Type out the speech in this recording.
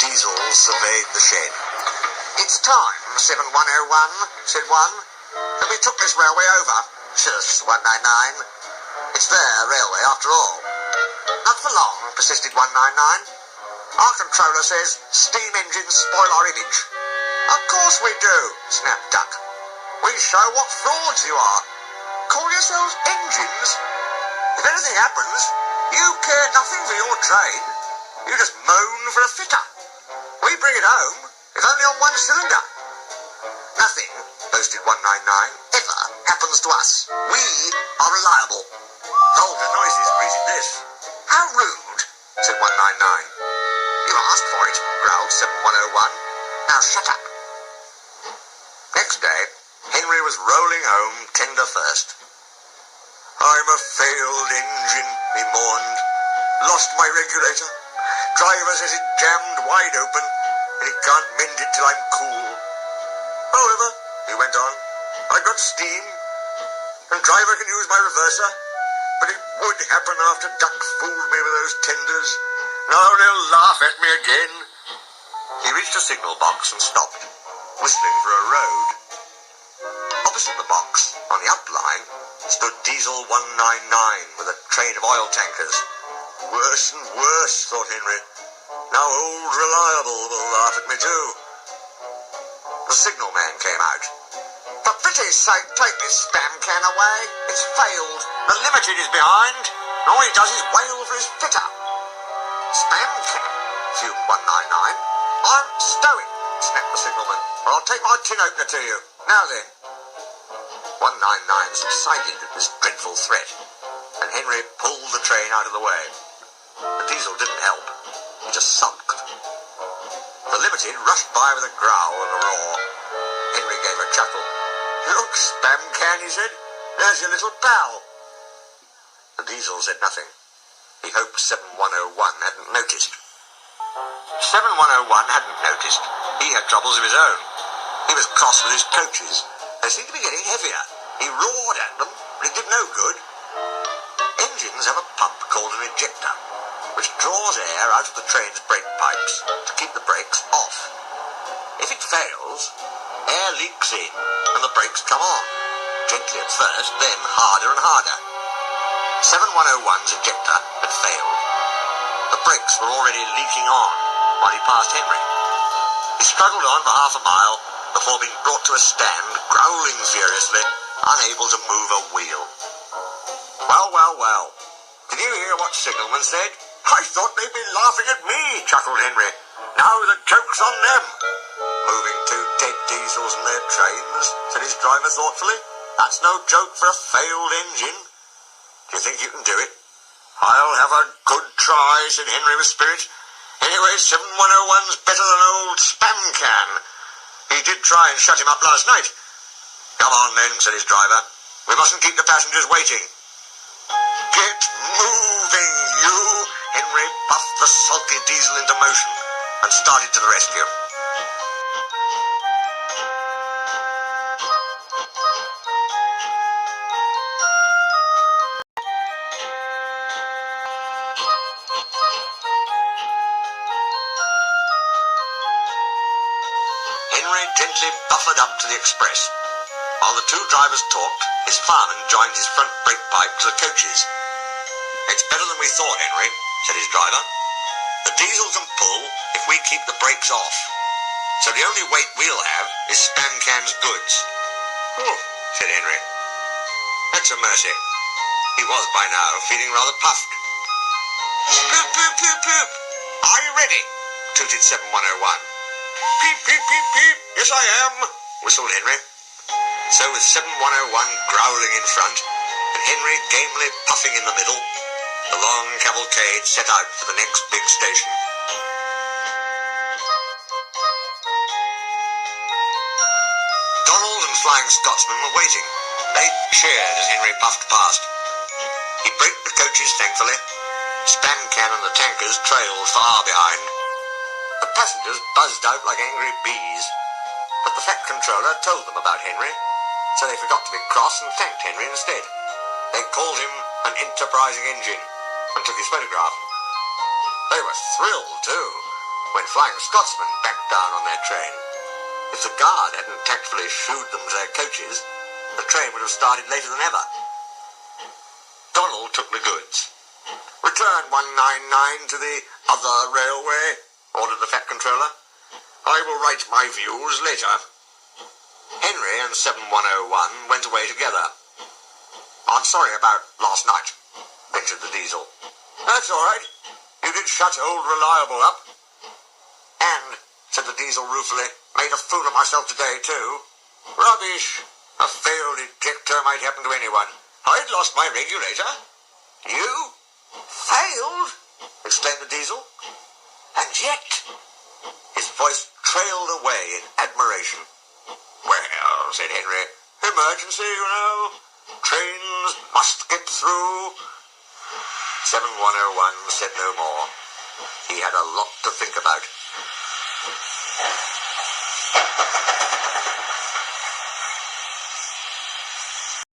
Diesel surveyed the shed. "It's time, 7101, said one, that we took this railway over. Shush, 199. It's their railway after all." "Not for long," persisted 199. "Our controller says steam engines spoil our image." "Of course we do," snapped Duck. "We show what frauds you are. Call yourselves engines? If anything happens, you care nothing for your train. You just moan for a fitter. We bring it home, if only on one cylinder." "Nothing," boasted 199, "ever happens to us. We are reliable." Vulgar noises greeted this. "How rude," said 199. "You asked for it," growled 7101. "Now shut up." Next day, Henry was rolling home tender first. "I'm a failed engine," he mourned. "Lost my regulator. Driver says it jammed wide open, and he can't mend it till I'm cool. However," he went on, "I got steam, and driver can use my reverser, but it would happen after Duck fooled me with those tenders. Now they'll laugh at me again." He reached a signal box and stopped, whistling for a road. Opposite the box, on the up line, stood Diesel 199 with a train of oil tankers. Worse and worse, thought Henry. Now old Reliable will laugh at me too. The signal man came out. "For pity's sake, take this spam can away. It's failed. The Limited is behind. And all he does is wail for his fitter." "Spam can?" fumed 199. "I'm stowing," snapped the signalman, "or I'll take my tin opener to you. Now then." 199 subsided at this dreadful threat, and Henry pulled the train out of the way. The Diesel didn't help. He just sulked. The Limited rushed by with a growl and a roar. Henry gave a chuckle. "Look, spam can," he said. "There's your little pal." The Diesel said nothing. He hoped 7101 hadn't noticed. 7101 hadn't noticed. He had troubles of his own. He was cross with his coaches. They seemed to be getting heavier. He roared at them, but it did no good. Engines have a pump called an ejector, which draws air out of the train's brake pipes to keep the brakes off. If it fails, air leaks in and the brakes come on, gently at first, then harder and harder. 7101's ejector had failed. The brakes were already leaking on while he passed Henry. He struggled on for half a mile before being brought to a stand, growling furiously, unable to move a wheel. "Well, well, well. Did you hear what Signalman said? I thought they'd be laughing at me," chuckled Henry. "Now the joke's on them." "Moving two dead Diesels and their trains," said his driver thoughtfully. "That's no joke for a failed engine. Do you think you can do it?" "I'll have a good try," said Henry with spirit. "Anyway, 7101's better than old spam can. He did try and shut him up last night." "Come on then," said his driver. "We mustn't keep the passengers waiting." "Get moving, you!" Henry puffed the sulky Diesel into motion and started to the rescue. Henry gently buffered up to the express. While the two drivers talked, his fireman joined his front brake pipe to the coaches. "It's better than we thought, Henry," said his driver. "The Diesel can pull if we keep the brakes off. So the only weight we'll have is Spam Can's goods." "Oh," said Henry. "That's a mercy." He was by now feeling rather puffed. "Poop, poop, poop, poop. Are you ready?" tooted 7101. "Peep, peep, peep, peep. Yes, I am," whistled Henry. So with 7101 growling in front, and Henry gamely puffing in the middle, the long cavalcade set out for the next big station. Donald and Flying Scotsman were waiting. They cheered as Henry puffed past. He braked the coaches thankfully. Spam Can and the tankers trailed far behind. The passengers buzzed out like angry bees, but the Fat Controller told them about Henry, so they forgot to be cross and thanked Henry instead. They called him an enterprising engine and took his photograph. They were thrilled, too. when Flying Scotsman backed down on their train. If the guard hadn't tactfully shooed them to their coaches, the train would have started later than ever. Donald took the goods. Return 199 to the other railway, ordered the Fat Controller. I will write my views later. Henry and 7101 went away together. I'm sorry about last night, ventured the Diesel. That's all right. You did shut old Reliable up. And, said the Diesel ruefully, made a fool of myself today, too. Rubbish. A failed ejector might happen to anyone. I'd lost my regulator. You? Failed? Exclaimed the Diesel. And yet... His voice trailed away in admiration. Well, said Henry, emergency, you know. Trains must get through. 7101 said no more. He had a lot to think about.